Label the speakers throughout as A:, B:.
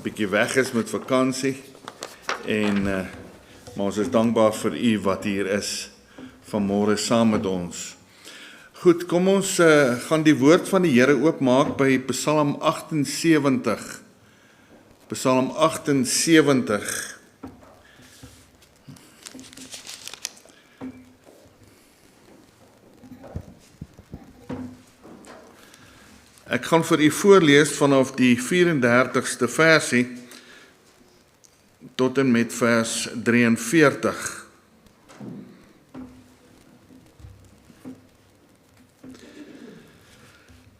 A: bietjie weg is met vakansie en maar ons is dankbaar vir u wat hier is vanmôre saam met ons. Goed, kom ons gaan die woord van die Here oopmaak by Psalm 78. Psalm 78. Ek gaan vir u voorlees vanaf die 34ste versie tot en met vers 43.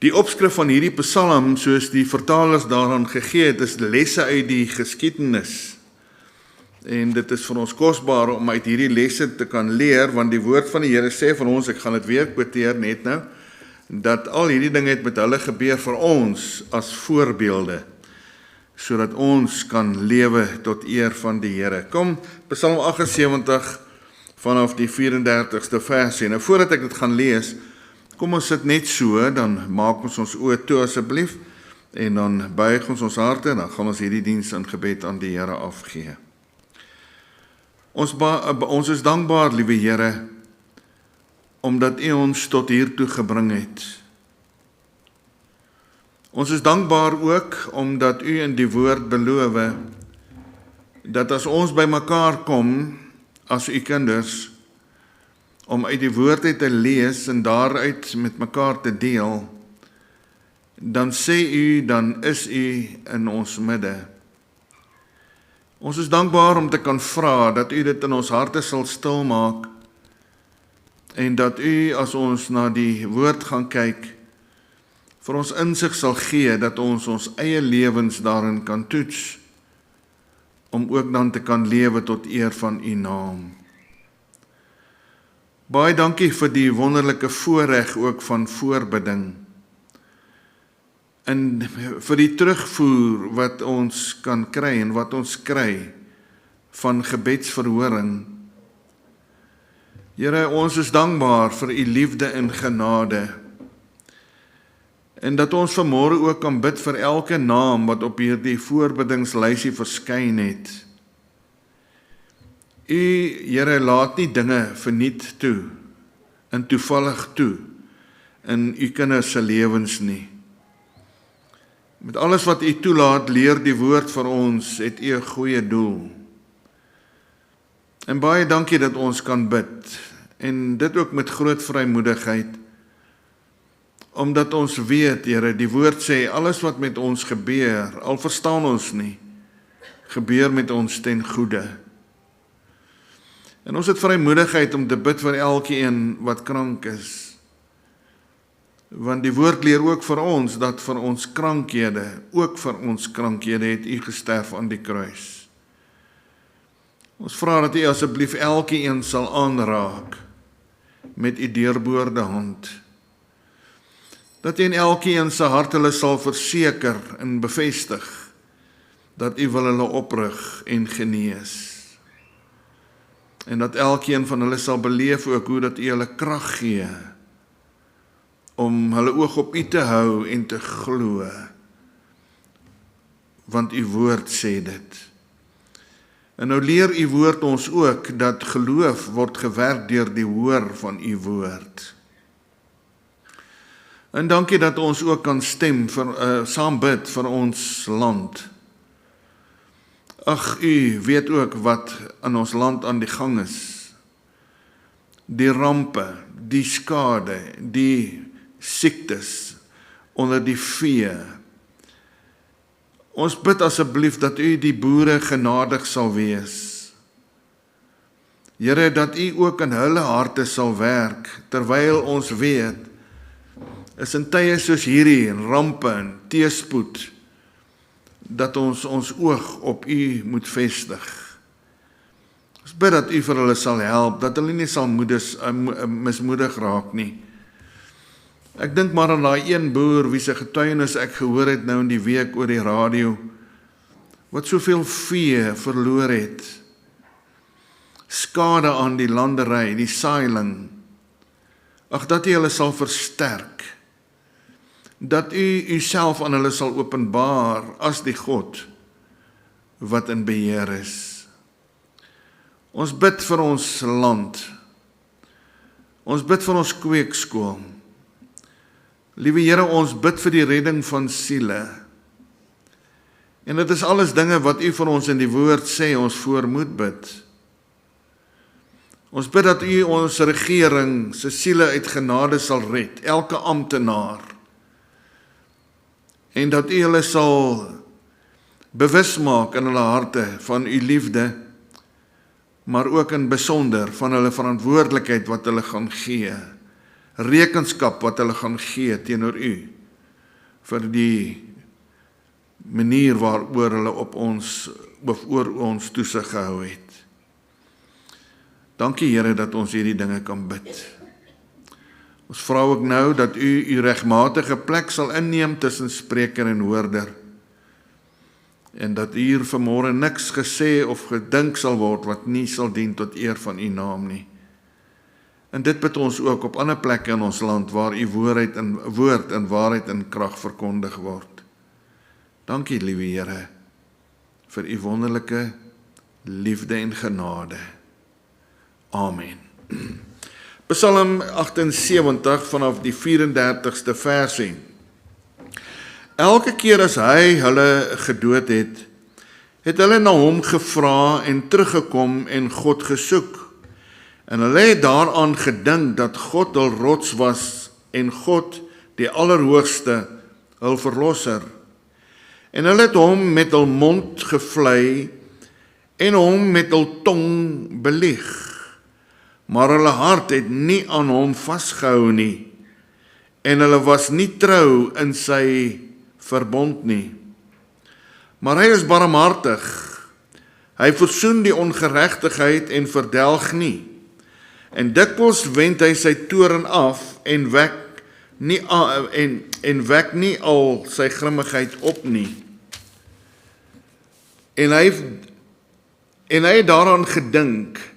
A: Die opskrif van hierdie psalm, soos die vertalers daaraan gegee het, is lesse uit die geskiedenis. En dit is vir ons kosbaar om uit hierdie lesse te kan leer, want die woord van die Here sê vir ons, ek gaan dit weer quoteer net nou, dat al hierdie dinge het met hulle gebeur vir ons as voorbeelde, sodat ons kan lewe tot eer van die Here. Kom, Psalm 78 vanaf die 34ste versie. Nou voordat ek dit gaan lees, kom ons sit net so, dan maak ons oë toe asseblief, en dan buig ons harte, en dan gaan ons hierdie diens in gebed aan die Here afgee. Ons is dankbaar, liewe Here, omdat u ons tot hiertoe gebring het. Ons is dankbaar ook, omdat u in die woord beloof, dat as ons by mekaar kom, as u kinders, om uit die woord uit te lees en daaruit met mekaar te deel, dan sê u, dan is u in ons midde. Ons is dankbaar om te kan vra, dat u dit in ons harte sal stil maak, en dat u, as ons na die woord gaan kyk, vir ons insig sal gee, dat ons eie lewens daarin kan toets, om ook dan te kan lewe tot eer van u naam. Baie dankie vir die wonderlike voorreg ook van voorbidding, en vir die terugvoer wat ons kan kry, en wat ons kry, van gebedsverhoring. Here, ons is dankbaar vir u liefde en genade, en dat ons vanmôre ook kan bid vir elke naam wat op hierdie voorbiddingslysie verskyn het. U, Here, laat nie dinge verniet toe, en toevallig toe, in u kinders se lewens nie. Met alles wat u toelaat, leer die woord vir ons, het u 'n goeie doel. En baie dankie dat ons kan bid, en dit ook met groot vrymoedigheid, omdat ons weet, Here, die woord sê, alles wat met ons gebeur, al verstaan ons nie, gebeur met ons ten goeie. En ons het vrymoedigheid om te bid vir elkeen wat krank is. Want die woord leer ook vir ons, dat vir ons krankhede, ook vir ons krankhede, het u gesterf aan die kruis. Ons vra dat u asseblief elkeen sal aanraak, met u deurboorde hand. Dat u in elkeen se hart hulle sal verseker en bevestig, dat u wil hulle oprig en genees. En dat elkeen van hulle sal beleef ook hoe dat u hulle krag gee, om hulle oog op u te hou en te glo, want u woord sê dit. En nou leer u woord ons ook, dat geloof word gewerk deur die hoor van u woord. En dankie dat ons ook kan stem, saam bid vir ons land. Ag, u weet ook wat in ons land aan die gang is. Die rampe, die skade, die siektes onder die vee. Ons bid asseblief dat u die boere genadig sal wees. Here, dat u ook in hulle harte sal werk, terwyl ons weet, is in tye soos hierdie, en rampe en teëspoed, dat ons oog op u moet vestig. Ons bid dat u vir hulle sal help, dat hulle nie sal mismoedig raak nie. Ek dink maar aan daai een boer, wie se getuienis ek gehoor het nou in die week oor die radio, wat soveel vee verloor het, skade aan die landery, die saailing. Ag, dat u hulle sal versterk, dat u uself aan hulle sal openbaar as die God wat in beheer is. Ons bid vir ons land. Ons bid vir ons kweekskool. Liewe Here, ons bid vir die redding van siele. En dit is alles dinge wat U vir ons in die woord sê, ons voor moet bid. Ons bid dat U ons regering se siele uit genade sal red, elke amptenaar. En dat U hulle sal bewus maak in hulle harte van U liefde, maar ook in besonder van hulle verantwoordelikheid wat hulle gaan gee, rekenskap wat hulle gaan gee teenoor U, vir die manier waaroor hulle op ons, of oor ons toesig gehou het. Dankie Here dat ons hierdie dinge kan bid. Ons vra ook nou dat U regmatige plek sal inneem tussen spreker en hoorder, en dat hier vanmôre niks gesê of gedink sal word wat nie sal dien tot eer van U naam nie. En dit bid ons ook op ander plekke in ons land waar U woord in waarheid en krag verkondig word. Dankie, liewe Here, vir U wonderlike liefde en genade. Amen. Psalm 78 vanaf die 34ste versie. Elke keer as hy hulle gedood het, het hulle na hom gevra en teruggekom en God gesoek. En hulle het daaraan gedink dat God hul rots was en God, die Allerhoogste, hul verlosser. En hulle het hom met hul mond gevlei en hom met hul tong belieg. Maar hulle hart het nie aan hom vasgehou nie, en hulle was nie trou in sy verbond nie. Maar hy is barmhartig, hy versoen die ongeregtigheid en verdelg nie, en dikwels wend hy sy toorn af en wek nie al sy grimmigheid op nie. En hy het daaraan gedink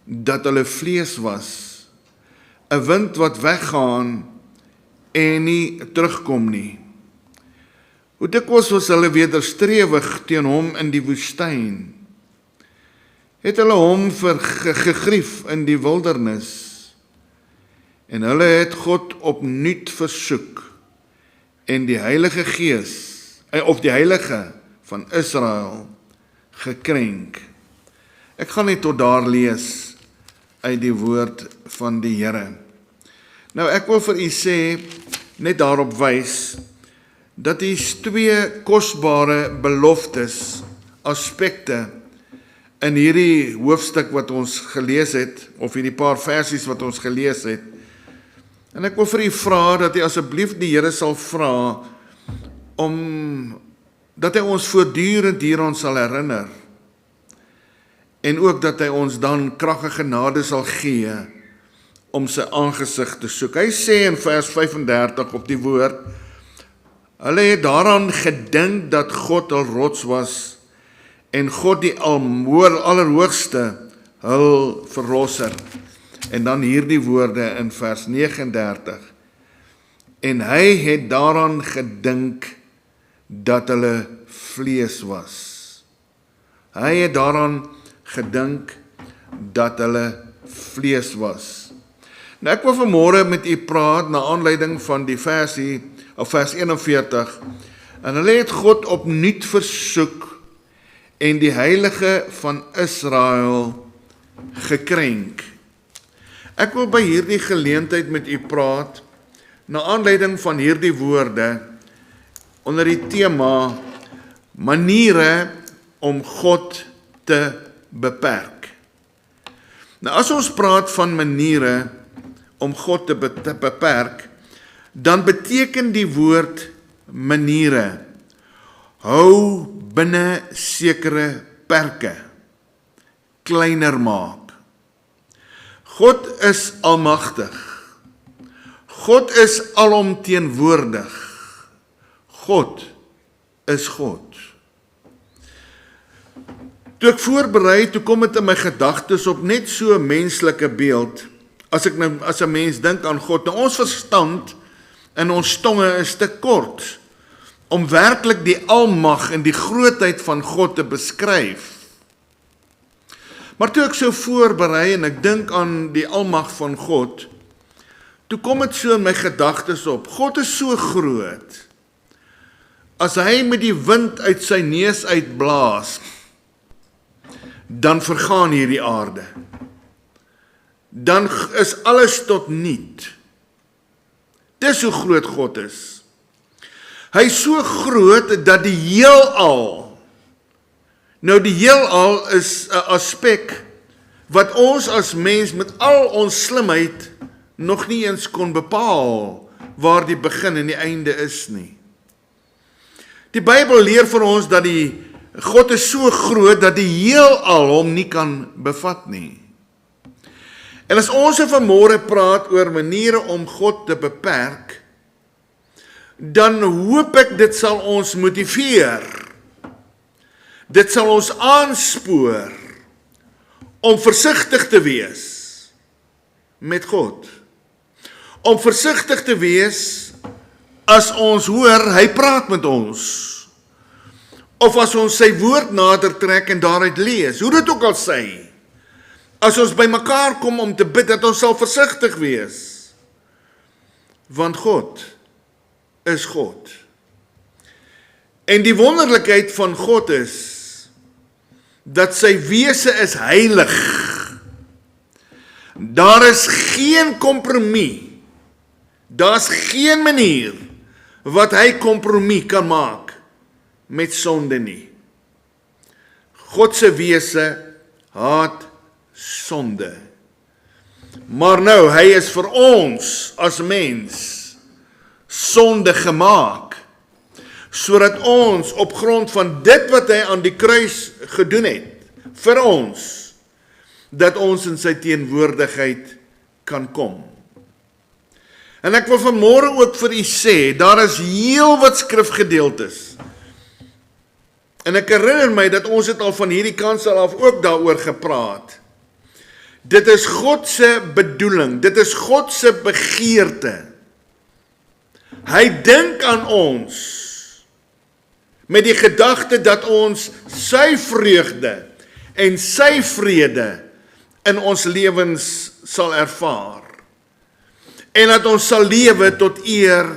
A: dat hulle vlees was, 'n wind wat weggaan en nie terugkom nie. Hoe dikwels was hulle wederstrewig teen hom in die woestyn, het hulle hom gegrief in die wildernis, en hulle het God opnuut versoek, en die Heilige Gees, of die Heilige van Israel, gekrenk. Ek gaan net tot daar lees uit die woord van die Here. Nou ek wil vir u sê, net daarop wys, dat hier twee kosbare beloftes, aspekte, in hierdie hoofstuk wat ons gelees het, of hierdie paar versies wat ons gelees het, en ek wil vir u vra, dat u asseblief die Here sal vra, dat hy ons voortdurend hieraan sal herinner, en ook dat hy ons dan krag en genade sal gee, om sy aangesig te soek. Hy sê in vers 35 op die woord, hulle het daaraan gedink dat God hul rots was, en God die Allerhoogste hul verlosser. En dan hierdie woorde in vers 39. En hy het daaraan gedink dat hulle vlees was. Hy het daaraan gedink dat hulle vlees was. Nou ek wil vanmôre met u praat na aanleiding van die versie, of vers 41, en hulle het God opnuut versoek en die Heilige van Israel gekrenk. Ek wil by hierdie geleentheid met u praat, na aanleiding van hierdie woorde, onder die tema, maniere om God te beperk. Nou as ons praat van maniere om God te beperk, dan beteken die woord maniere, hou binne sekere perke, kleiner maak. God is almagtig. God is alomteenwoordig. God is God. Toe ek voorberei, toe kom dit in my gedagtes op net so 'n menslike beeld, as 'n mens dink aan God. Nou ons verstand en ons tonge is te kort om werklik die almag en die grootheid van God te beskryf. Maar toe ek so voorberei en ek dink aan die almag van God, toe kom dit so in my gedagtes op. God is so groot. As hy met die wind uit sy neus uitblaas, dan vergaan hierdie aarde. Dan is alles tot niet. Dis hoe groot God is. Hy is so groot dat die heelal, nou die heelal is 'n aspek wat ons as mens met al ons slimheid nog nie eens kon bepaal waar die begin en die einde is nie. Die Bybel leer vir ons dat God is so groot dat die heelal hom nie kan bevat nie. En as ons vanmôre praat oor maniere om God te beperk, dan hoop ek dit sal ons motiveer. Dit sal ons aanspoor om versigtig te wees met God. Om versigtig te wees as ons hoor, hy praat met ons. Of as ons sy woord nader trek en daaruit lees, hoe dit ook al sê. As ons by mekaar kom om te bid, dat ons sal versigtig wees. Want God is God. En die wonderlikheid van God is, dat sy wese is heilig. Daar is geen kompromie. Daar's geen manier wat hy kompromie kan maak met sonde nie. God se wese haat sonde. Maar nou, hy is vir ons as mens sonde gemaak, sodat ons op grond van dit wat hy aan die kruis gedoen het, vir ons, dat ons in sy teenwoordigheid kan kom. En ek wil vanmôre ook vir u sê, daar is heel wat skrifgedeeltes. En ek herinner my dat ons het al van hierdie kansel af ook daaroor gepraat. Dit is God se bedoeling, dit is God se begeerte. Hy dink aan ons met die gedagte dat ons sy vreugde en sy vrede in ons lewens sal ervaar. En dat ons sal lewe tot eer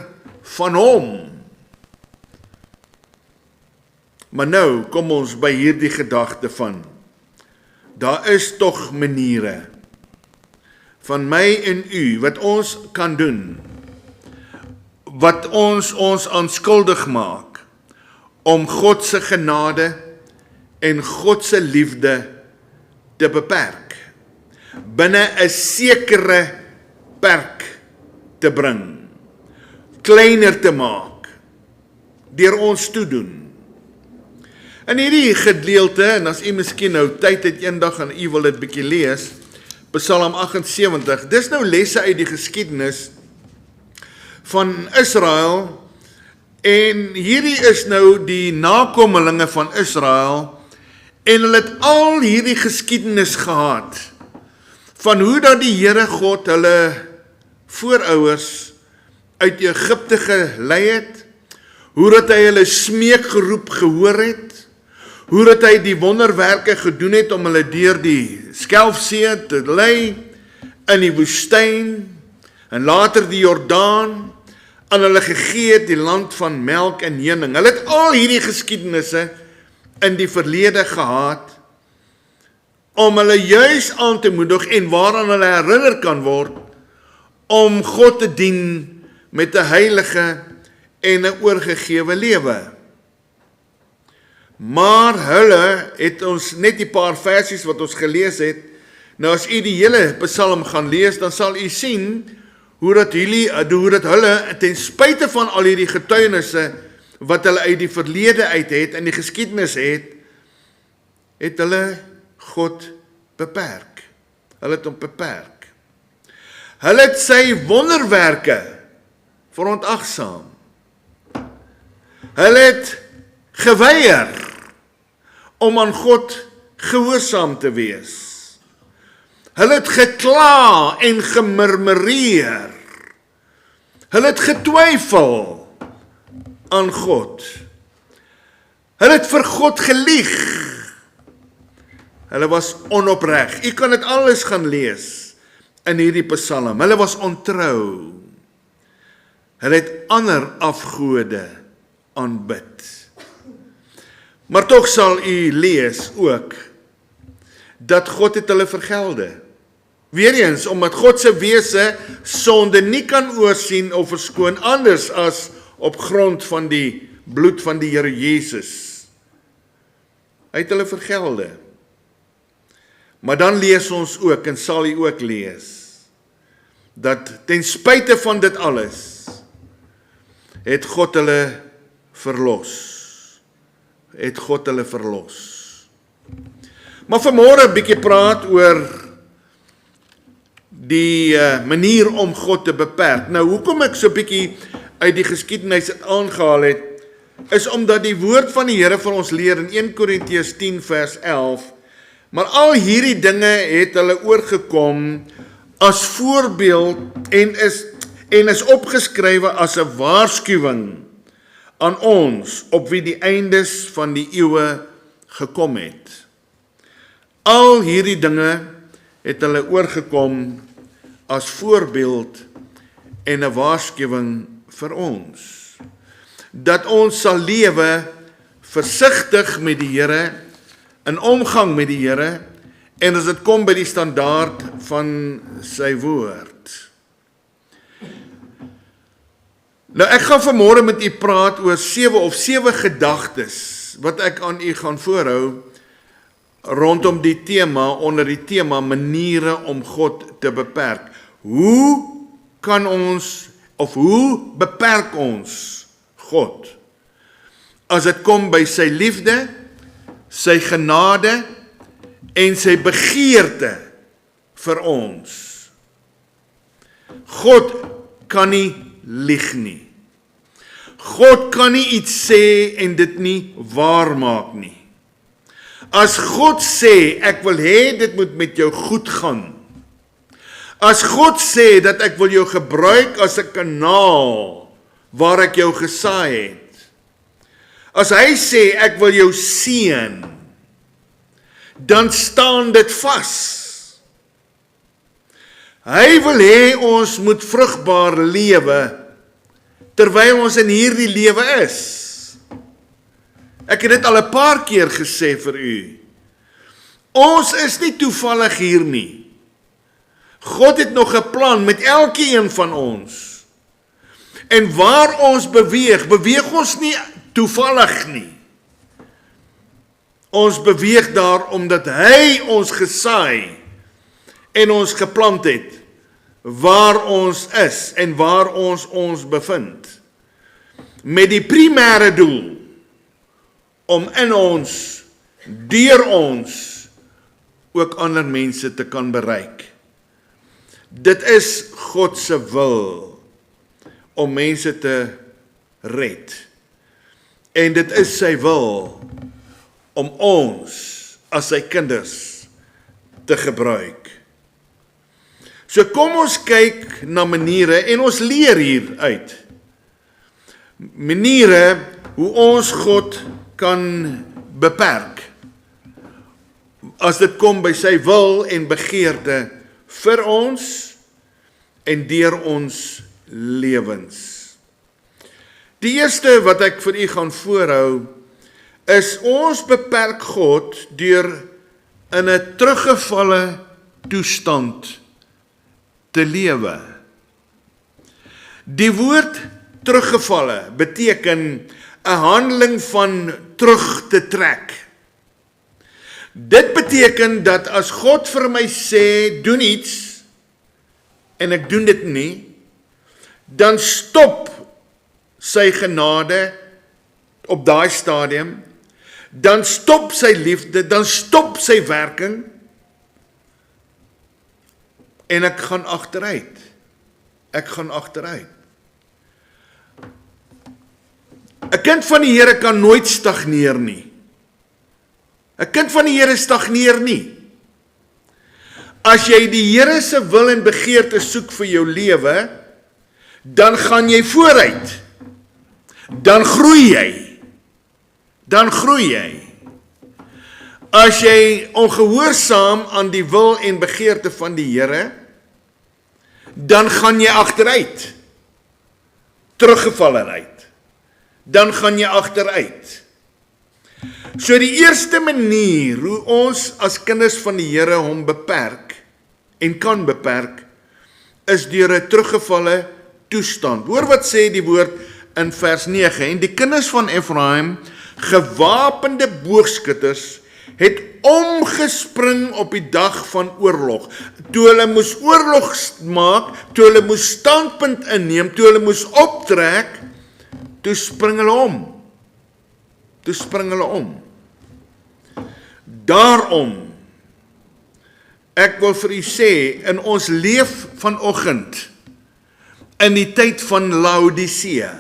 A: van hom. Maar nou kom ons by hierdie gedagte van, daar is tog maniere van my en u wat ons kan doen, wat ons aanskuldig maak om God se genade en God se liefde te beperk, binne 'n sekere perk te bring, kleiner te maak, deur ons toedoen. In hierdie gedeelte, en as u miskien nou tyd het eendag en u wil dit bietjie lees, Psalm 78, dis nou lesse uit die geskiedenis van Israel, en hierdie is nou die nakommelinge van Israel, en hulle het al hierdie geskiedenis gehad, van hoe dat die Here God hulle voorouers uit Egipte gelei het, hoe dat hy hulle smeekgeroep gehoor het, hoe dat hy die wonderwerke gedoen het om hulle deur die Skelfsee te lei, in die woestyn, en later die Jordaan, aan hulle gegee het die land van melk en honing. Hulle het al hierdie geskiedenisse in die verlede gehad, om hulle juis aan te moedig en waaraan hulle herinner kan word, om God te dien met 'n heilige en 'n oorgegewe lewe. Maar hulle het ons net die paar versies wat ons gelees het, nou as u die hele Psalm gaan lees, dan sal u sien hoe dat hulle ten spyte van al hierdie getuienisse wat hulle uit die verlede uit het en die geskiedenis het hulle God beperk. Hulle het hom beperk. Hulle het sy wonderwerke verontagsaam. Hulle het geweier om aan God gehoorsaam te wees. Hulle het gekla en gemurmureer. Hulle het getwyfel aan God. Hulle het vir God gelieg. Hulle was onopreg. U kan dit alles gaan lees in hierdie Psalm. Hulle was ontrou. Hulle het ander afgode aanbid. Maar tog sal u lees ook dat God het hulle vergelde. Weereens, omdat God se wese sonde nie kan oorsien of verskoon anders as op grond van die bloed van die Here Jesus. Hy het hulle vergelde. Maar dan lees ons ook, en sal u ook lees, dat ten spyte van dit alles, het God hulle verlos. Het God hulle verlos. Maar vanmôre 'n bietjie praat oor die manier om God te beperk. Nou, hoekom ek so 'n bietjie uit die geskiedenis aangehaal het, is omdat die woord van die Here vir ons leer in 1 Korintiërs 10 vers 11, maar al hierdie dinge het hulle oorgekom as voorbeeld en is opgeskrywe as 'n waarskuwing aan ons op wie die eindes van die eeue gekom het. Al hierdie dinge het hulle oorgekom as voorbeeld en 'n waarskuwing vir ons. Dat ons sal lewe versigtig met die Here, in omgang met die Here, en as dit kom by die standaard van sy woord. Nou ek gaan vanmôre met u praat oor 7 gedagtes wat ek aan u gaan voorhou rondom die tema, onder die tema maniere om God te beperk. Hoe kan ons, of hoe beperk ons God? As dit kom by sy liefde, sy genade en sy begeerte vir ons. God kan nie lieg nie. God kan nie iets sê en dit nie waar maak nie. As God sê, ek wil hê dit moet met jou goed gaan. As God sê dat ek wil jou gebruik as 'n kanaal waar ek jou gesaai het. As hy sê ek wil jou seën, dan staan dit vas. Hy wil hê ons moet vrugbaar lewe terwyl ons in hierdie lewe is. Ek het dit al 'n paar keer gesê vir u. Ons is nie toevallig hier nie. God het nog 'n plan met elkeen van ons. En waar ons beweeg ons nie toevallig nie. Ons beweeg daar omdat hy ons gesaai en ons geplant het waar ons is en waar ons bevind. Met die primêre doel om in ons, deur ons, ook ander mense te kan bereik. Dit is God se wil om mense te red. En dit is sy wil om ons as sy kinders te gebruik. So kom ons kyk na maniere en ons leer hier uit. Maniere hoe ons God kan beperk. As dit kom by sy wil en begeerte vir ons en deur ons lewens. Die eerste wat ek vir u gaan voorhou, is ons beperk God deur in 'n teruggevalle toestand te lewe. Die woord teruggevalle beteken 'n handeling van terug te trek. Dit beteken dat as God vir my sê, doen iets, en ek doen dit nie, dan stop sy genade op daai stadium, dan stop sy liefde, dan stop sy werking, en ek gaan agteruit. Ek gaan agteruit. 'n kind van die Here kan nooit stagneer nie. 'n kind van die Here stagneer nie. As jy die Here se wil en begeerte soek vir jou lewe, dan gaan jy vooruit. dan groei jy. Dan groei jy. As jy ongehoorsaam aan die wil en begeerte van die Here, dan gaan jy agteruit. Teruggevallenheid. Dan gaan jy agteruit. So die eerste manier hoe ons as kinders van die Here hom beperk en kan beperk, is deur 'n teruggevalle toestand. Hoor wat sê die woord in vers 9, en die kinders van Efraim, gewapende boogskutters, het omgespring op die dag van oorlog. Toe hulle moes oorlog maak, toe hulle moes standpunt inneem, toe hulle moes optrek, toe spring hulle om. Toe spring hulle om. Daarom, ek wil vir u sê, in ons leef vanoggend, in die tyd van Laodicea,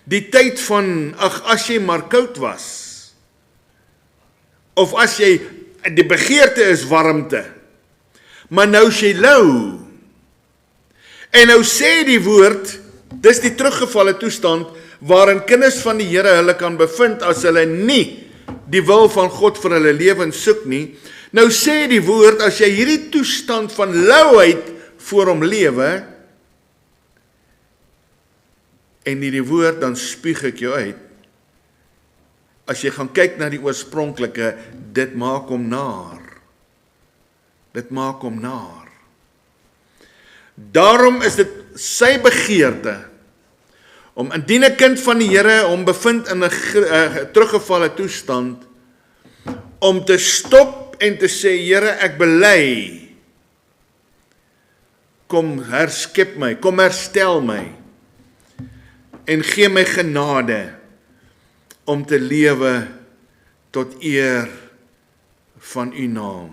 A: die tyd van, as jy maar koud was, of as jy, die begeerte is warmte, maar nou is jy lou, en nou sê die woord, dis die teruggevalle toestand, waarin kinders van die Here hulle kan bevind, as hulle nie die wil van God vir hulle lewens soek nie. Nou sê die woord, as jy hierdie toestand van louheid voor hom lewe, en nie die woord, dan spuug ek jou uit. As jy gaan kyk na die oorspronklike, dit maak hom naar. Dit maak hom naar. Daarom is dit sy begeerte, om indien 'n kind van die Here hom bevind in 'n teruggevalle toestand, om te stop en te sê, Here, ek bely, kom herskep my, kom herstel my, en gee my genade, om te lewe tot eer van u naam.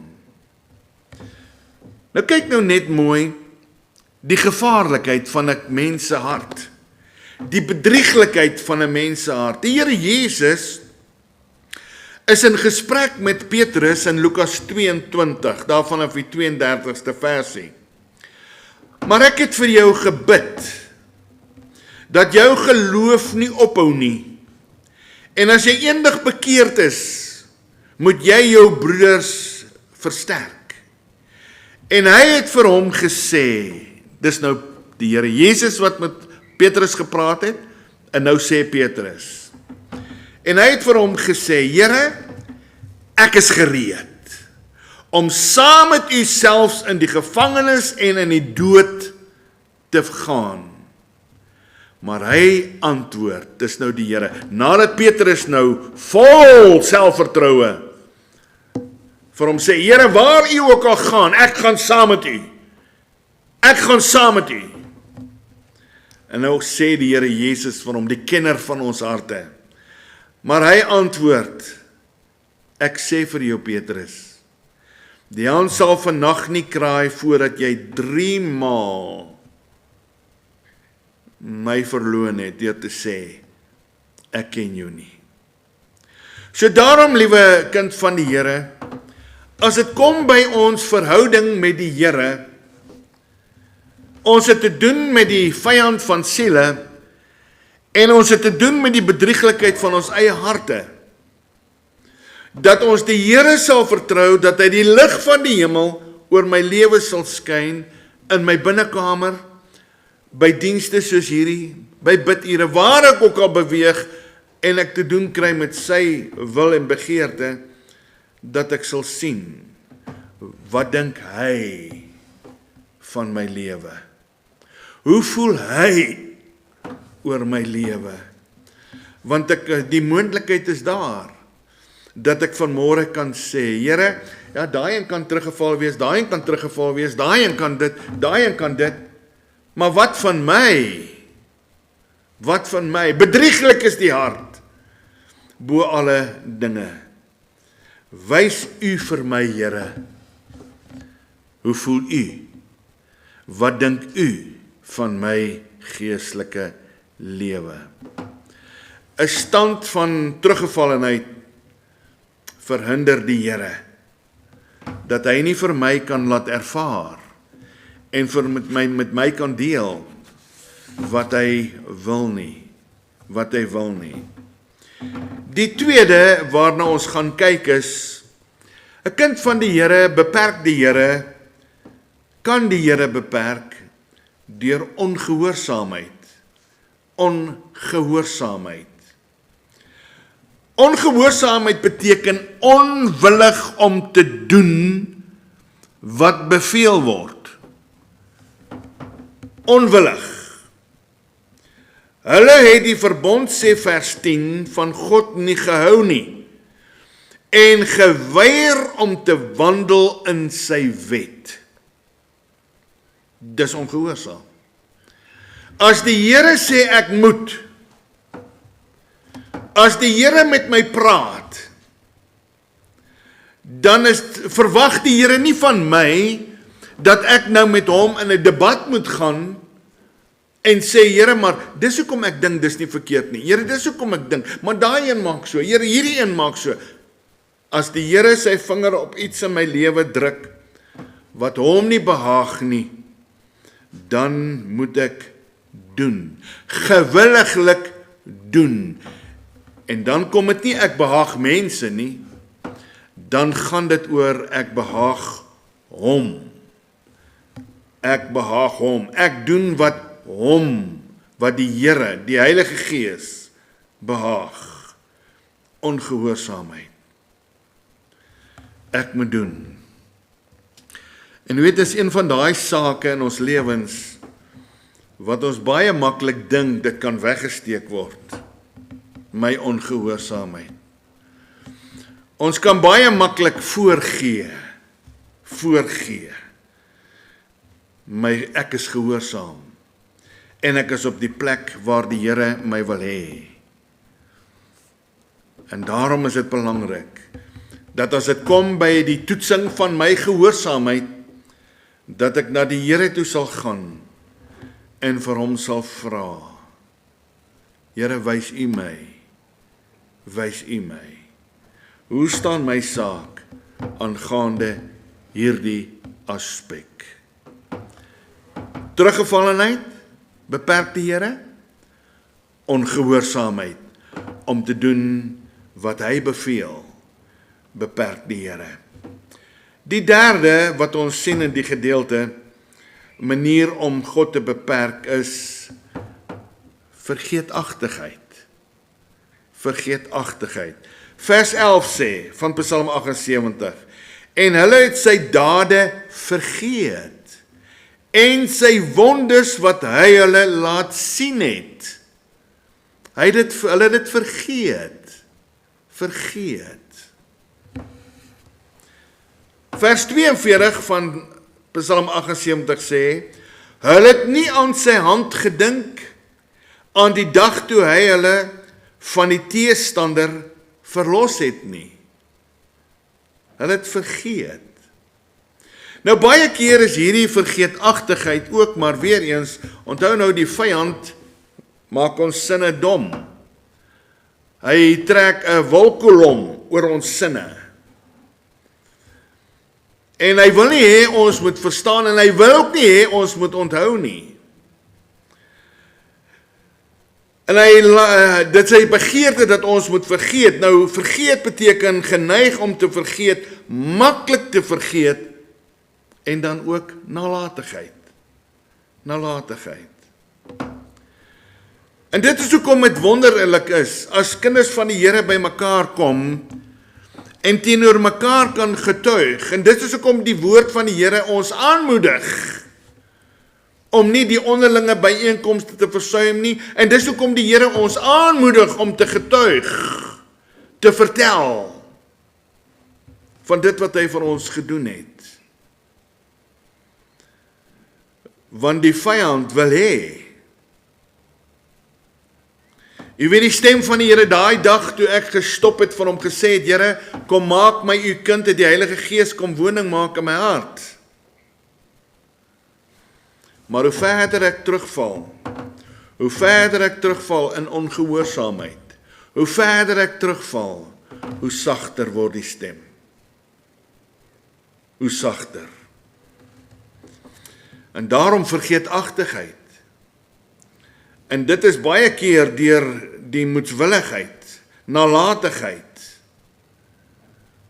A: Nou kyk nou net mooi, die gevaarlikheid van 'n mens se hart, die bedrieglikheid van 'n mens se hart. Die Here Jesus is in gesprek met Petrus in Lukas 22, daarvan af die 32ste versie. Maar ek het vir jou gebid, dat jou geloof nie ophou nie, en as jy eendag bekeerd is, moet jy jou broeders versterk. En hy het vir hom gesê, dis nou die Here Jesus wat met Petrus gepraat het, en nou sê Petrus, en hy het vir hom gesê, Here, ek is gereed, om saam met u selfs in die gevangenis en in die dood te gaan. Maar hy antwoord, dis nou die Here, nadat Petrus nou vol selfvertroue vir hom sê, Here, waar u ook al gaan, ek gaan saam met u. Ek gaan saam met u. En nou sê die Here Jesus vir hom, die kenner van ons harte. Maar hy antwoord, ek sê vir jou Petrus, die haan sal vannag nie kraai voordat jy 3 maal my verloon het, deur te sê, ek ken jou nie. So daarom, liewe kind van die Here, as dit kom by ons verhouding met die Here, ons het te doen met die vyand van siele, en ons het te doen met die bedrieglikheid van ons eie harte, dat ons die Here sal vertrou, dat hy die lig van die hemel oor my lewe sal skyn, in my binnekamer, by dienste soos hierdie, by bidure, waar ek ook al beweeg, en ek te doen kry met sy wil en begeerte, dat ek sal sien, wat dink hy van my lewe? Hoe voel hy oor my lewe? Want die moontlikheid is daar, dat ek vanmôre kan sê, Here, ja, daai een kan teruggeval wees, daai een kan teruggeval wees, daai een kan dit, daai een kan dit, maar wat van my? Wat van my? Bedrieglik is die hart, bo alle dinge. Wys u vir my, Here, hoe voel u? Wat dink u van my geestelike lewe? 'n Stand van teruggevallenheid verhinder die Here, dat hy nie vir my kan laat ervaar, en met my kan deel, wat hy wil nie. wat hy wil nie. Die tweede waarna ons gaan kyk is, 'n kind van die Here beperk die Here, kan die Here beperk deur ongehoorsaamheid. Ongehoorsaamheid. Ongehoorsaamheid beteken onwillig om te doen wat beveel word. Onwillig. Hulle het die verbond, sê vers 10, van God nie gehou nie, en geweier om te wandel in sy wet. Dis ongehoorsaam. As die Here sê ek moet, as die Here met my praat, dan verwag die Here nie van my, dat ek nou met hom in 'n debat moet gaan, en sê, Here, maar dis hoekom ek dink dis nie verkeerd nie. Here, dis hoekom ek dink, maar daai een maak so. Here, hierdie een maak so. As die Here sy vinger op iets in my lewe druk, wat hom nie behaag nie, dan moet ek doen. Gewilliglik doen. En dan kom dit nie ek behaag mense nie, dan gaan dit oor ek behaag hom. Ek behaag hom. Ek doen wat hom, wat die Here, die Heilige Gees, behaag. Ongehoorsaamheid. Ek moet doen. En weet, dis een van daai sake in ons lewens, wat ons baie maklik dink, dit kan weggesteek word. My ongehoorsaamheid. Ons kan baie maklik voorgee. Ek is gehoorsaam. En ek is op die plek waar die Here my wil hê. En daarom is dit belangrik, dat as dit kom by die toetsing van my gehoorsaamheid, dat ek na die Here toe sal gaan, en vir hom sal vra, Here, wys U my. Wys U my. Hoe staan my saak aangaande hierdie aspek? Teruggevallenheid, beperk die Here, ongehoorsaamheid, om te doen wat hy beveel, beperk die Here. Die derde wat ons sien in die gedeelte, manier om God te beperk is vergeetachtigheid. Vergeetachtigheid. Vers 11 sê van Psalm 78, en hulle het sy dade vergeet, en sy wonders wat hy hulle laat sien het. Hulle het dit vergeet. Vergeet. Vers 42 van Psalm 78 sê, hulle het nie aan sy hand gedink, aan die dag toe hy hulle van die teestander verlos het nie. Hulle het vergeet. Nou baie keer is hierdie vergeetachtigheid ook maar weer eens, onthou nou die vyand maak ons sinne dom. Hy trek 'n wolkolom oor ons sinne. En hy wil nie hê ons moet verstaan, en hy wil ook nie hê ons moet onthou nie. En dit sy begeerte dat ons moet vergeet. Nou, vergeet beteken geneig om te vergeet, maklik te vergeet, en dan ook nalatigheid. Nalatigheid. En dit is hoekom dit wonderlik is, as kinders van die Here by mekaar kom, en teenoor mekaar kan getuig, en dit is hoekom die woord van die Here ons aanmoedig, om nie die onderlinge byeenkomste te versuim nie, en dis hoekom die Here ons aanmoedig om te getuig, te vertel, van dit wat hy vir ons gedoen het. Want die vyand wil hê. U weet die stem van die Here daai dag toe ek gestop het van hom gesê het, Here, kom maak my u kind, het die Heilige Gees kom woning maak in my hart. Maar hoe verder ek terugval in ongehoorsaamheid, hoe verder ek terugval, hoe sagter word die stem. Hoe sagter. En daarom vergeetachtigheid. En dit is baie keer die moedswilligheid, nalatigheid,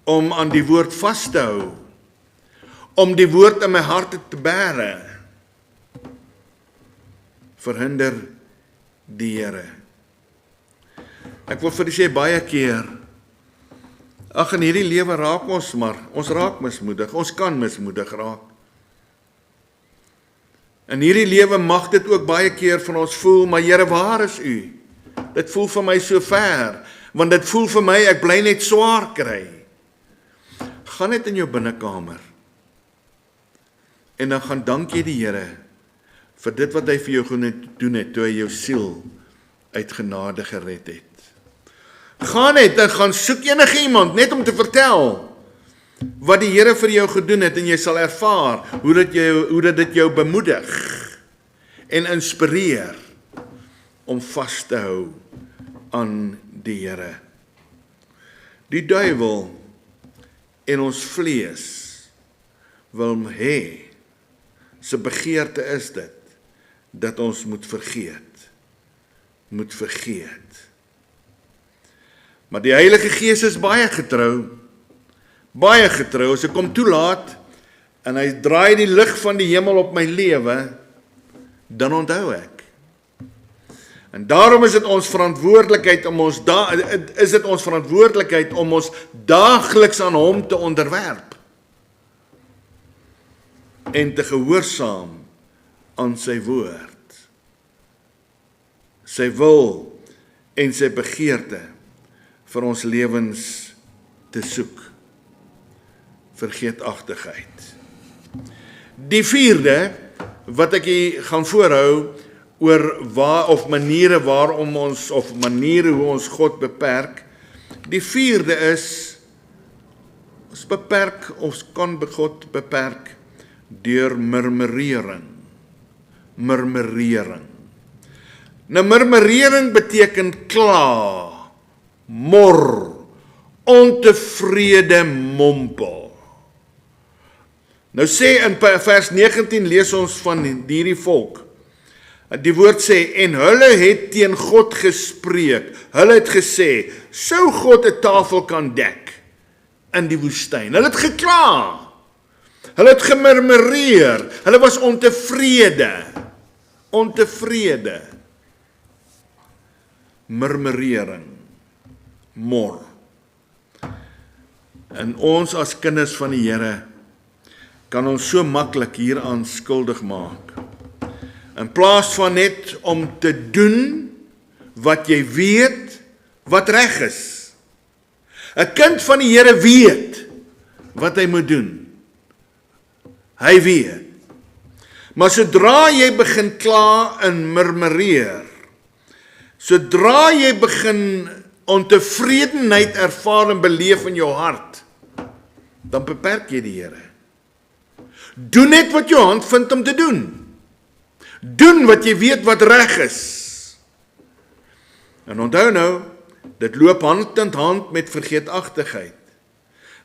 A: om aan die woord vas te hou, om die woord in my hart te bære, verhinder die Here. Ek wil vir u sê baie keer, ag in hierdie lewe raak ons raak mismoedig, ons kan mismoedig raak. In hierdie lewe mag dit ook baie keer van ons voel, maar Here, waar is u? Dit voel vir my so ver, want dit voel vir my, ek bly net swaar kry. Gaan net in jou binnekamer, en dan gaan dank jy die Here, vir dit wat hy vir jou gedoen het, toe hy jou siel uit genade gered het. Gaan net en gaan soek enige iemand, net om te vertel, wat die Here vir jou gedoen het, en jy sal ervaar, hoe dit jou bemoedig, en inspireer, om vas te hou, aan die Here. Die duiwel, en ons vlees, wil hê, sy begeerte is dit, dat ons moet vergeet. Maar die Heilige Gees is baie getrou, as ek hom toelaat, en hy draai die lig van die hemel op my lewe, dan onthou ek. En daarom is dit ons verantwoordelikheid om ons daagliks aan hom te onderwerp, en te gehoorsaam aan sy woord, sy wil en sy begeerte vir ons lewens te soek. Vergeetachtigheid. Die vierde, wat ek hier gaan voorhou, oor maniere hoe ons God beperk. Die vierde is, ons kan God beperk, deur murmurering. Nou murmurering beteken kla, mor, ontevrede mompel. Nou sê in vers 19 lees ons van hierdie volk. Die woord sê, en hulle het teen God gespreek. Hulle het gesê, sou God 'n tafel kan dek in die woestyn. Hulle het gekla. Hulle het gemurmureer. Hulle was ontevrede. Murmurering. Mor. En ons as kinders van die Here kan ons so maklik hieraan skuldig maak. In plaas van net om te doen wat jy weet wat reg is. 'n kind van die Here weet wat hy moet doen. Hy weet. Maar sodra jy begin kla en murmureer, sodra jy begin ontevredenheid ervaar en beleef in jou hart, dan beperk jy die Here. Doen net wat jou hand vind om te doen. Doen wat jy weet wat reg is. En onthou nou, dit loop hand in hand met vergeetachtigheid.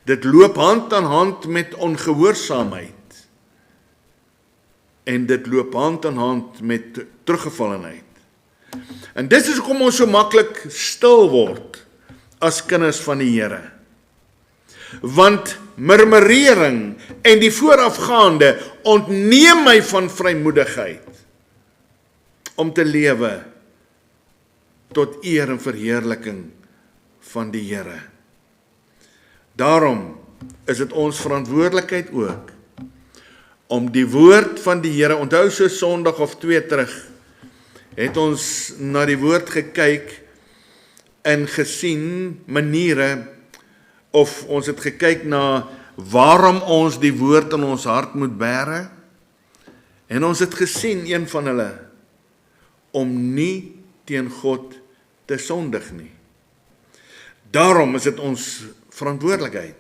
A: Dit loop hand aan hand met ongehoorsaamheid. En dit loop hand in hand met teruggevallenheid. En dit is hoekom ons so maklik stil word as kinders van die Here. Want murmurering en die voorafgaande ontneem my van vrymoedigheid om te lewe tot eer en verheerliking van die Here. Daarom is dit ons verantwoordelikheid ook om die woord van die Here, onthou so Sondag of 2 terug, het ons na die woord gekyk en gesien maniere, of ons het gekyk na waarom ons die woord in ons hart moet bære, en ons het gesien, een van hulle, om nie teen God te sondig nie. Daarom is dit ons verantwoordelikheid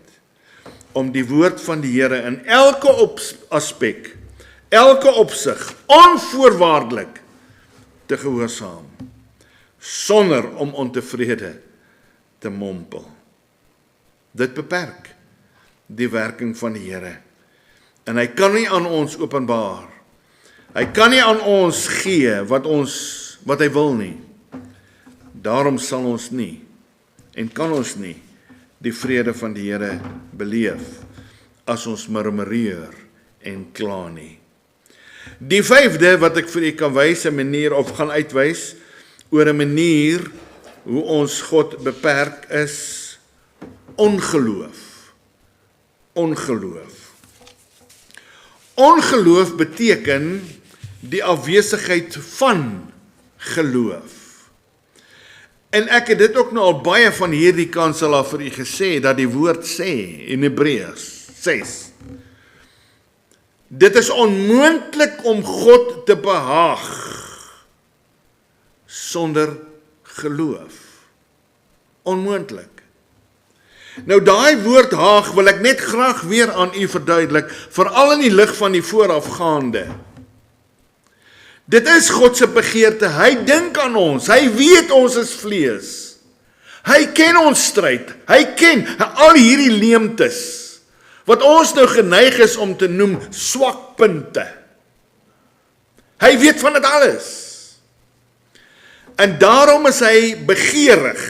A: om die woord van die Here in elke aspek, elke opsig, onvoorwaardelik te gehoorsaam, sonder om ontevrede te mompel. Dit beperk die werking van die Here. En hy kan nie aan ons openbaar. Hy kan nie aan ons gee wat hy wil nie. Daarom sal ons nie, en kan ons nie, die vrede van die Here beleef, as ons murmureer en kla nie. Die 5de wat ek vir u kan wys, 'n manier of gaan uitwys, oor 'n manier hoe ons God beperk is, ongeloof. Ongeloof. Ongeloof beteken die afwesigheid van geloof. En ek het dit ook nou al baie van hierdie kans al vir u gesê, dat die woord sê in Hebreërs 6. Dit is onmoontlik om God te behaag sonder geloof. Onmoontlik. Nou daai woord haag wil ek net graag weer aan u verduidelik, veral in die lig van die voorafgaande. Dit is God se begeerte, hy dink aan ons, hy weet ons is vlees. Hy ken ons stryd, hy ken al hierdie leemtes, wat ons nou geneig is om te noem swakpunte. Hy weet van dit alles. En daarom is hy begeerig.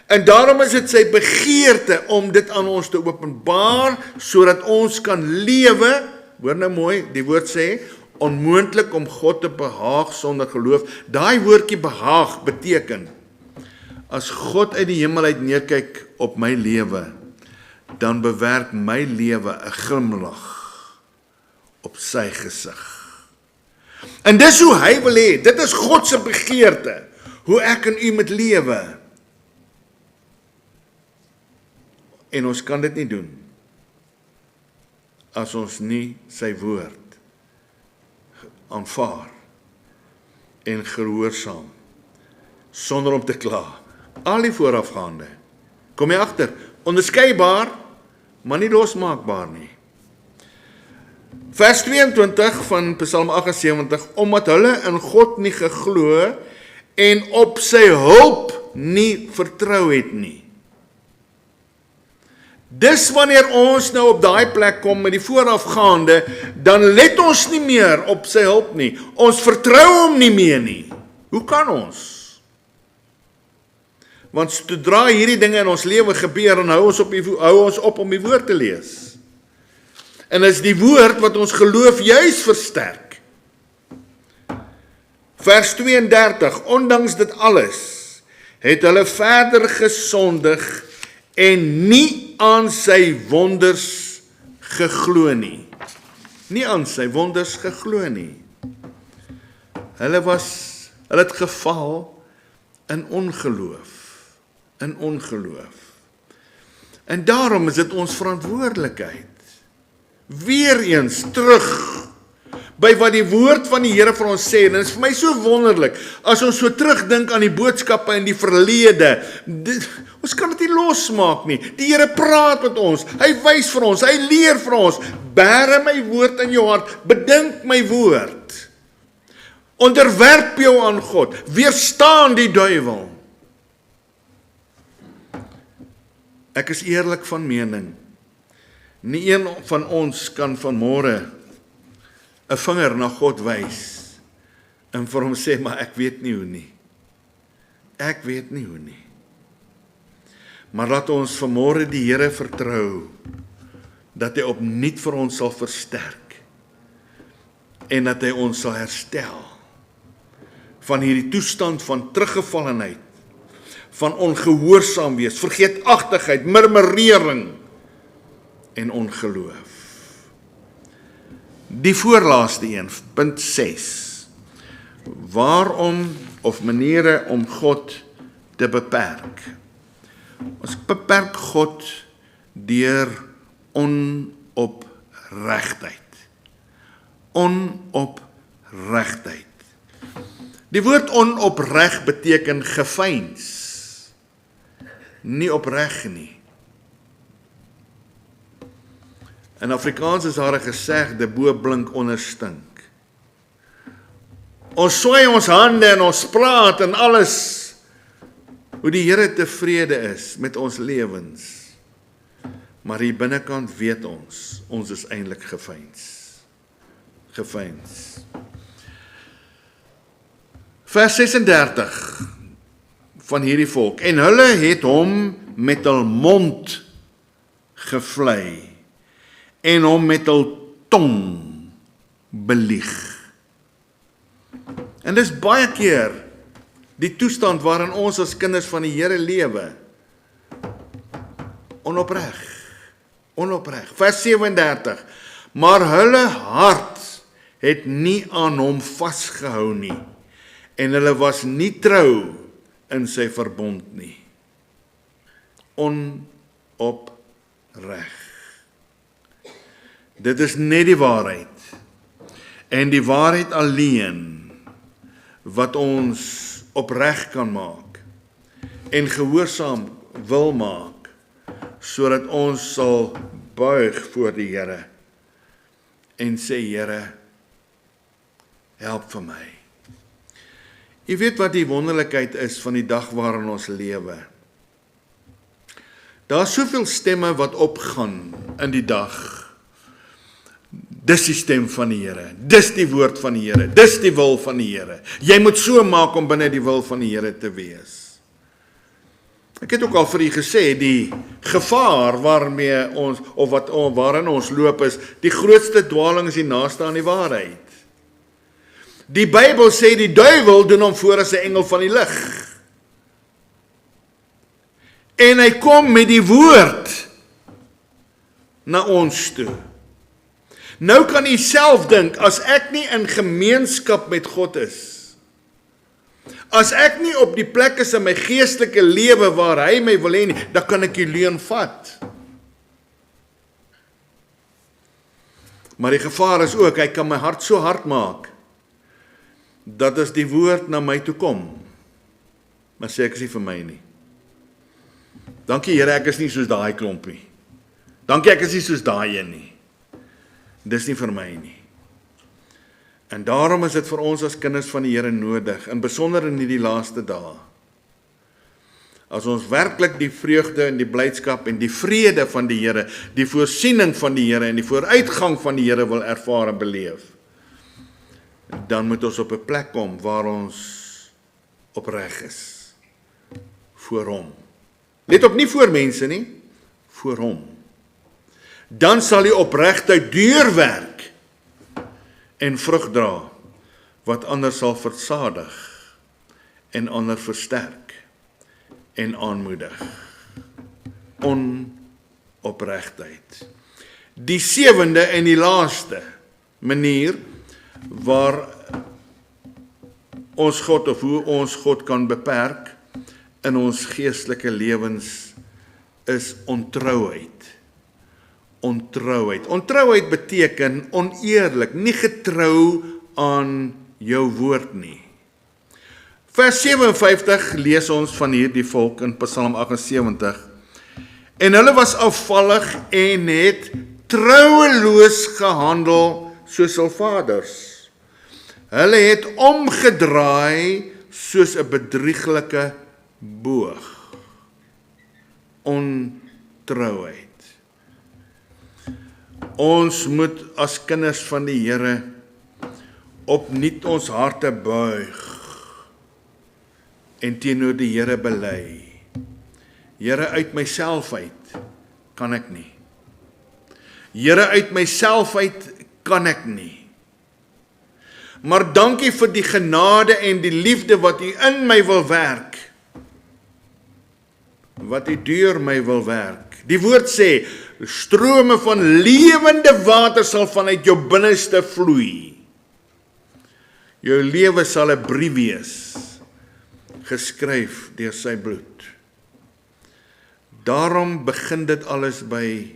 A: En daarom is dit sy begeerte om dit aan ons te openbaar, sodat ons kan lewe, hoor nou mooi, die woord sê, onmoontlik om God te behaag sonder geloof. Daai woordjie behaag beteken, as God uit die hemel uit neerkyk op my lewe, dan bewerk my lewe 'n glimlag op sy gesig. En dis hoe hy wil hê, dit is God se begeerte, hoe ek en u moet lewe. En ons kan dit nie doen, as ons nie sy woord aanvaar en gehoorsaam, sonder om te kla. Al die voorafgaande, kom jy agter, onderskeibaar, maar nie losmaakbaar nie. Vers 22 van Psalm 78, omdat hulle in God nie geglo en op sy hulp nie vertrou het nie. Dis wanneer ons nou op daai plek kom met die voorafgaande, dan let ons nie meer op sy hulp nie. Ons vertrou hom nie meer nie. Hoe kan ons? Want sodra hierdie dinge in ons lewe gebeur, dan hou ons op om die woord te lees. En is die woord wat ons geloof juis versterk. Vers 32, ondanks dit alles, het hulle verder gesondig en nie aan sy wonders geglo nie. Nie aan sy wonders geglo nie. Hulle het geval in ongeloof. In ongeloof. En daarom is dit ons verantwoordelikheid. Weereens terug by wat die woord van die Here vir ons sê, en dit is vir my so wonderlik, as ons so terugdink aan die boodskappe in die verlede, ons kan dit nie losmaak nie. Die Here praat met ons, hy wys vir ons, hy leer vir ons, bære my woord in jou hart, bedink my woord, onderwerp jou aan God, weerstaan die duiwel. Ek is eerlik van mening, nie een van ons kan vanmôre 'n vinger na God wys en vir hom sê, maar ek weet nie hoe nie. Ek weet nie hoe nie. Maar laat ons vanmôre die Here vertrou, dat hy opnuut vir ons sal versterk, en dat hy ons sal herstel, van hierdie toestand van teruggevallenheid, van ongehoorsaam wees, vergeetachtigheid, murmurering, en ongeloof. Die voorlaaste een, punt 6. Waarom of maniere om God te beperk? Ons beperk God deur onopregtheid. Onopregtheid. Die woord onopreg beteken geveins, nie opreg nie. In Afrikaans is daar 'n gesegde, bo blink onder stink. Ons swaai ons hande en ons praat en alles, hoe die Here tevrede is met ons lewens. Maar hier binnekant weet ons is eintlik geveins. Geveins. Vers 36. van hierdie volk, en hulle het hom met hul mond gevlei, en hom met hul tong belieg. En dis baie keer die toestand waarin ons as kinders van die Here lewe. Onopreg. Vers 37. Maar hulle hart het nie aan hom vasgehou nie, en hulle was nie trou in sy verbond nie. Onopreg. Dit is net die waarheid, en die waarheid alleen, wat ons opreg kan maak, en gehoorsaam wil maak, sodat ons sal buig voor die Here, en sê, Here, help vir my. Jy weet wat die wonderlikheid is van die dag waarin ons lewe. Daar is soveel stemme wat opgaan in die dag. Dis die stem van die Here, dis die woord van die Here, dis die wil van die Here. Jy moet so maak om binne die wil van die Here te wees. Ek het ook al vir u gesê, die gevaar waarmee ons, waarin ons loop is, die grootste dwaling is die naaste aan die waarheid. Die Bybel sê die duiwel doen hom voor as 'n engel van die lig. En hy kom met die woord na ons toe. Nou kan u self dink, as ek nie in gemeenskap met God is, as ek nie op die plek is in my geestelike lewe waar hy my wil hê nie, dan kan ek die leuen vat. Maar die gevaar is ook, hy kan my hart so hard maak, dat as die woord na my toe kom, maar sê ek is nie vir my nie. Dankie Here, ek is nie soos daai klompie. Dankie, ek is nie soos daai een nie. Dis nie vir my nie. En daarom is dit vir ons as kinders van die Here nodig, in besonder in hierdie laaste dae, as ons werklik die vreugde en die blydskap en die vrede van die Here, die voorsiening van die Here en die vooruitgang van die Here wil ervaar en beleef, dan moet ons op 'n plek kom waar ons opreg is, voor hom. Let op, nie voor mense nie, voor hom. Dan sal die opregtheid deurwerk en vrug dra, wat ander sal versadig en ander versterk en aanmoedig. Onopregtheid. Die 7de en die laaste manier waar ons God, of hoe ons God kan beperk in ons geestelike lewens, is ontrouheid. Ontrouheid beteken oneerlik, nie getrou aan jou woord nie. Vers 57 lees ons van hierdie volk in Psalm 78. En hulle was afvallig en het troueloos gehandel soos hul vaders. Hulle het omgedraai soos 'n bedrieglike boog. Ontrouheid. Ons moet as kinders van die Here opnuut ons harte buig en teenoor die Here bely. Here, uit myself uit kan ek nie. Here, uit myself uit kan ek nie. Maar dankie vir die genade en die liefde wat U in my wil werk. Wat U deur my wil werk. Die woord sê, strome van lewende water sal vanuit jou binneste vloei. Jou lewe sal 'n brief wees, geskryf deur sy bloed. Daarom begin dit alles by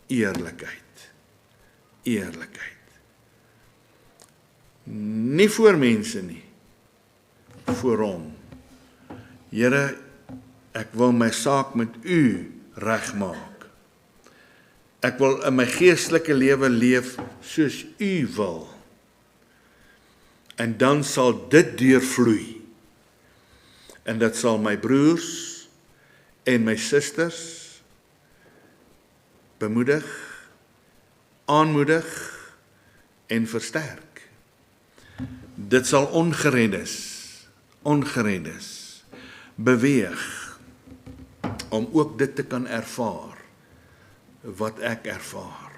A: eerlikheid. Eerlikheid. Nie voor mense nie, voor hom. Here, ek wil my saak met U regmaak. Ek wil in my geestelike lewe leef soos U wil. En dan sal dit deurvloei. En dit sal my broers en my susters bemoedig, aanmoedig en versterk. Dit sal ongereddes beweeg om ook dit te kan ervaar wat ek ervaar.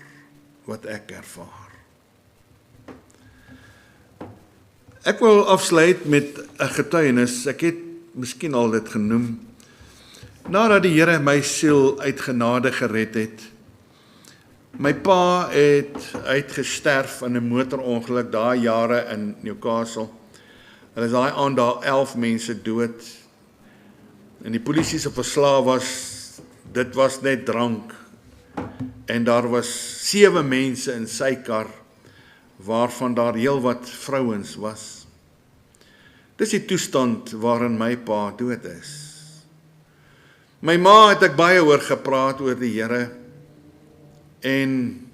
A: Ek wil afsluit met 'n getuienis. Ek het miskien al dit genoem. Nadat die Here my siel uit genade gered het, my pa het uitgesterf in 'n motorongeluk daai jare in Newcastle. Hulle is daai aand daar 11 mense dood. En die polisie se verslae was, dit was net drank. En daar was 7 mense in sy kar, waarvan daar heelwat vrouens was. Dis die toestand waarin my pa dood is. My ma het ek baie oor gepraat oor die Here, en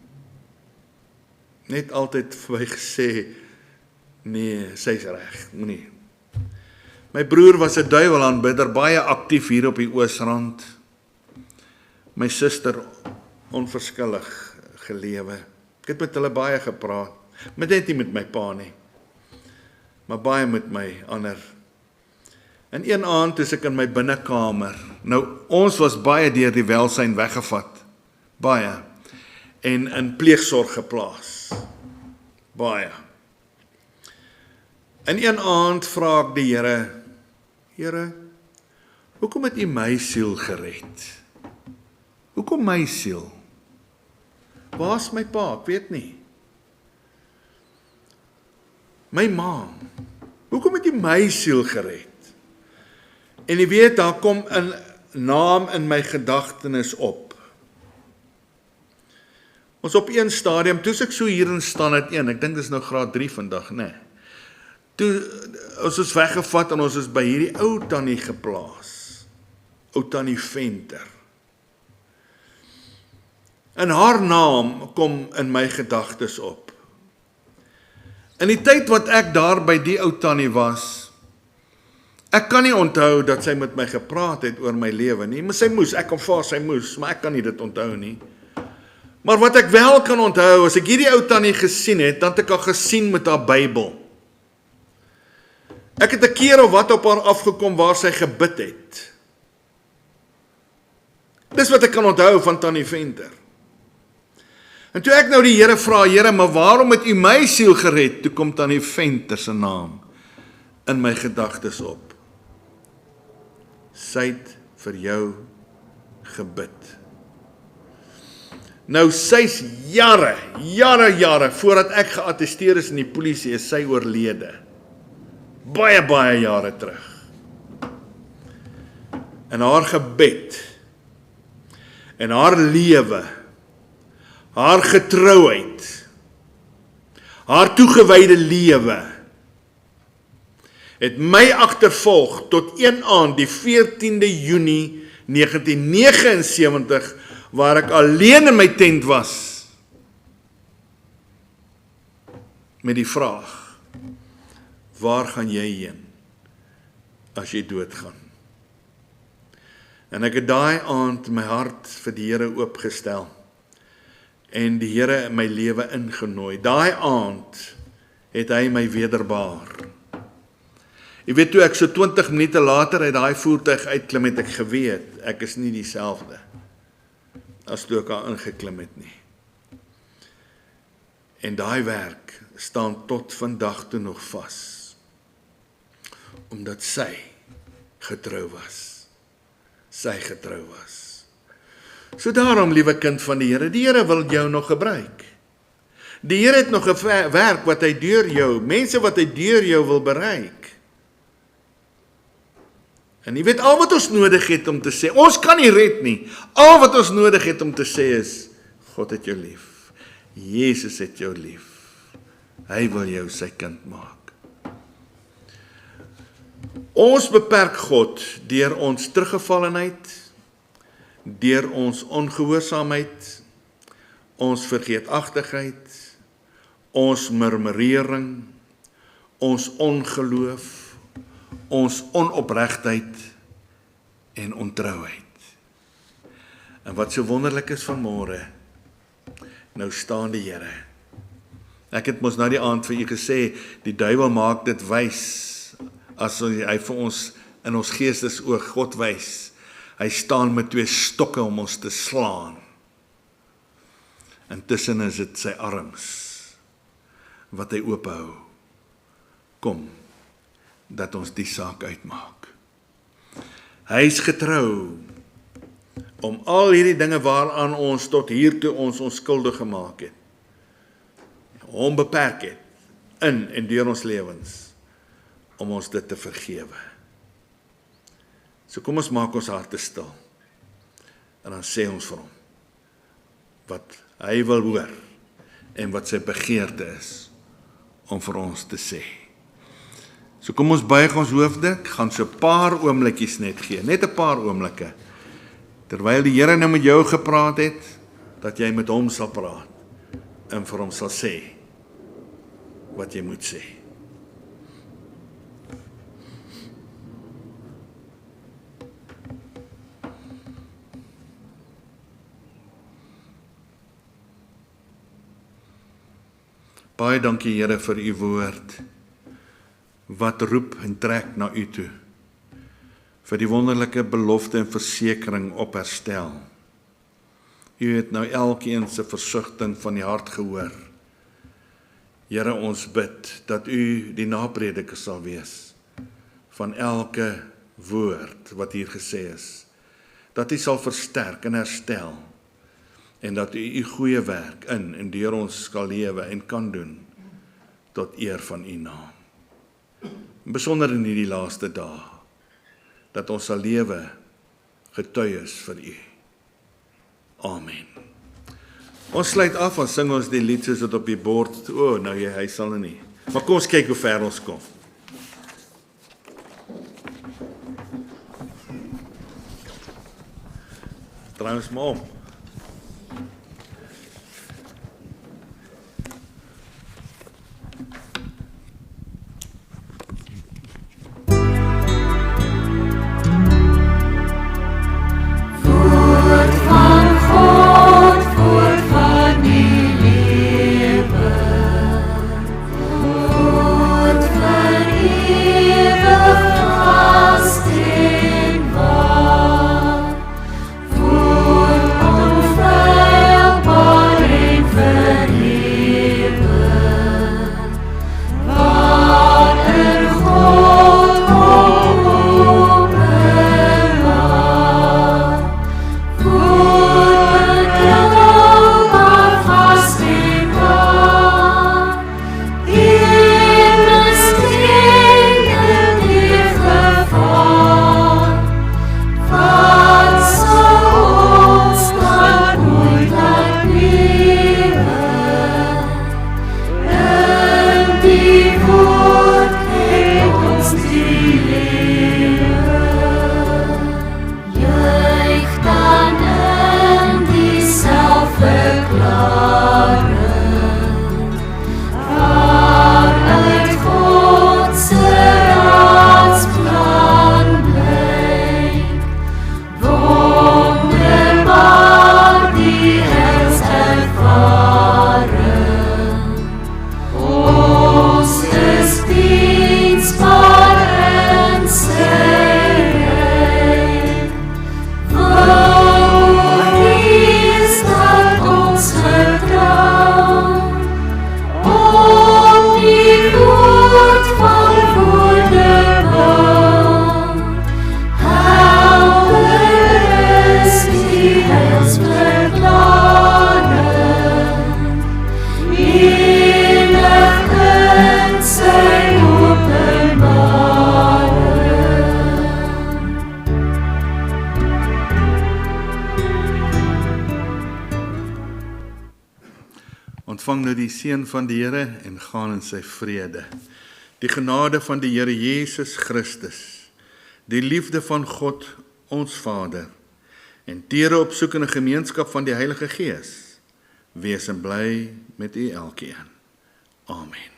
A: net altyd vir my gesê, nee, sy's reg, moenie. My broer was 'n duiwelaanbidder, baie aktief hier op die Oosrand. My suster onverskillig gelewe. Ek het met hulle baie gepraat, maar net nie met my pa nie, maar baie met my ander. En een aand is ek in my binnekamer. Nou, ons was baie deur die welsyn weggevat, baie, en in pleegsorg geplaas, baie. En een aand vra ek die Here, hoekom het U my siel gered? Hoekom my siel? Waar's my pa? Ek weet nie. My ma, hoekom het U my siel gered? En jy weet, daar kom 'n naam in my gedagtenis op. Ons op een stadium, toe ek so hier in standaard 1, ek dink dis nou graad 3 vandag, nee. Toe, ons is weggevat en ons is by hierdie ou tannie geplaas. Ou tannie Venter. En haar naam kom in my gedagtes op. In die tyd wat ek daar by die ou tannie was, ek kan nie onthou dat sy met my gepraat het oor my lewe nie, maar sy moes, ek aanvaar sy moes, maar ek kan nie dit onthou nie. Maar wat ek wel kan onthou, as ek hierdie ou tannie gesien het, dan het ek haar gesien met haar Bybel. Ek het 'n keer of wat op haar afgekom waar sy gebid het. Dis wat ek kan onthou van tannie Venter. En toe ek nou die Here vra, Here, maar waarom het U my siel gered? Toe kom tannie Venter se naam in my gedagtes op. Sy het vir jou gebid. Nou sy's jare voordat ek geattesteer is in die polisie, is sy oorlede. Baie jare terug. En haar gebed en haar lewe, haar getrouheid, haar toegewyde lewe, het my agtervolg tot een aand, die 14de Junie 1979, waar ek alleen in my tent was, met die vraag, waar gaan jy heen, as jy doodgaan? En ek het daai aand my hart vir die Here oopgestel, en die Here in my lewe ingenooi. Daai aand het hy my wederbaar. Jy weet, toe ek so 20 minute later uit daai voertuig uitklim, het ek geweet, ek is nie dieselfde as toe ek daar ingeklim het nie. En daai werk staan tot vandag toe nog vas, omdat sy getrou was. So daarom, liewe kind van die Here wil jou nog gebruik. Die Here het nog 'n werk wat hy deur jou, mense wat hy deur jou wil bereik. En jy weet, al wat ons nodig het om te sê, ons kan nie red nie, al wat ons nodig het om te sê is, God het jou lief, Jesus het jou lief, hy wil jou sy kind maak. Ons beperk God deur ons teruggevallenheid, deur ons ongehoorsaamheid, ons vergeetachtigheid, ons murmurering, ons ongeloof, ons onopregtheid en ontrouheid. En wat so wonderlik is vanmôre, nou staan die Here. Ek het mos nou die aand vir u gesê, die duiwel maak dit wys, as hy vir ons in ons geestesoog God wys. Hy staan met 2 stokke om ons te slaan. Intussen is dit sy arms wat hy oophou. Kom, dat ons die saak uitmaak. Hy is getrou om al hierdie dinge waaraan ons tot hiertoe ons onskuldig gemaak het, onbeperk het, in en deur ons lewens, om ons dit te vergewe. So kom ons maak ons harte stil, en dan sê ons vir hom, wat hy wil hoor, en wat sy begeerte is, om vir ons te sê. So kom ons buig ons hoofde, ek gaan so 'n paar oomblikies net gee, net 'n paar oomblikke, terwyl die Here nou met jou gepraat het, dat jy met hom sal praat, en vir hom sal sê, wat jy moet sê. Baie dankie Here vir u woord, wat roep en trek na u toe, vir die wonderlike belofte en versekering op herstel. U het nou elkeen se versigtiging van die hart gehoor. Here, ons bid dat u die naprediker sal wees van elke woord wat hier gesê is, dat u sal versterk en herstel, en dat u goeie werk in en deur ons skal lewe en kan doen, tot eer van u naam. Besonder in hierdie laaste dae, dat ons sal lewe getuies vir u. Amen. Ons sluit af en sing ons die lied soos wat op die bord, nou hy sal nou nie. Maar kom ons kyk hoe ver ons kom. Draai ons maar om. Ontvang nou die seën van die Here en gaan in sy vrede. Die genade van die Here Jesus Christus, die liefde van God ons Vader en teere opsoekende gemeenskap van die Heilige Gees, wees en bly met u elkeen. Amen.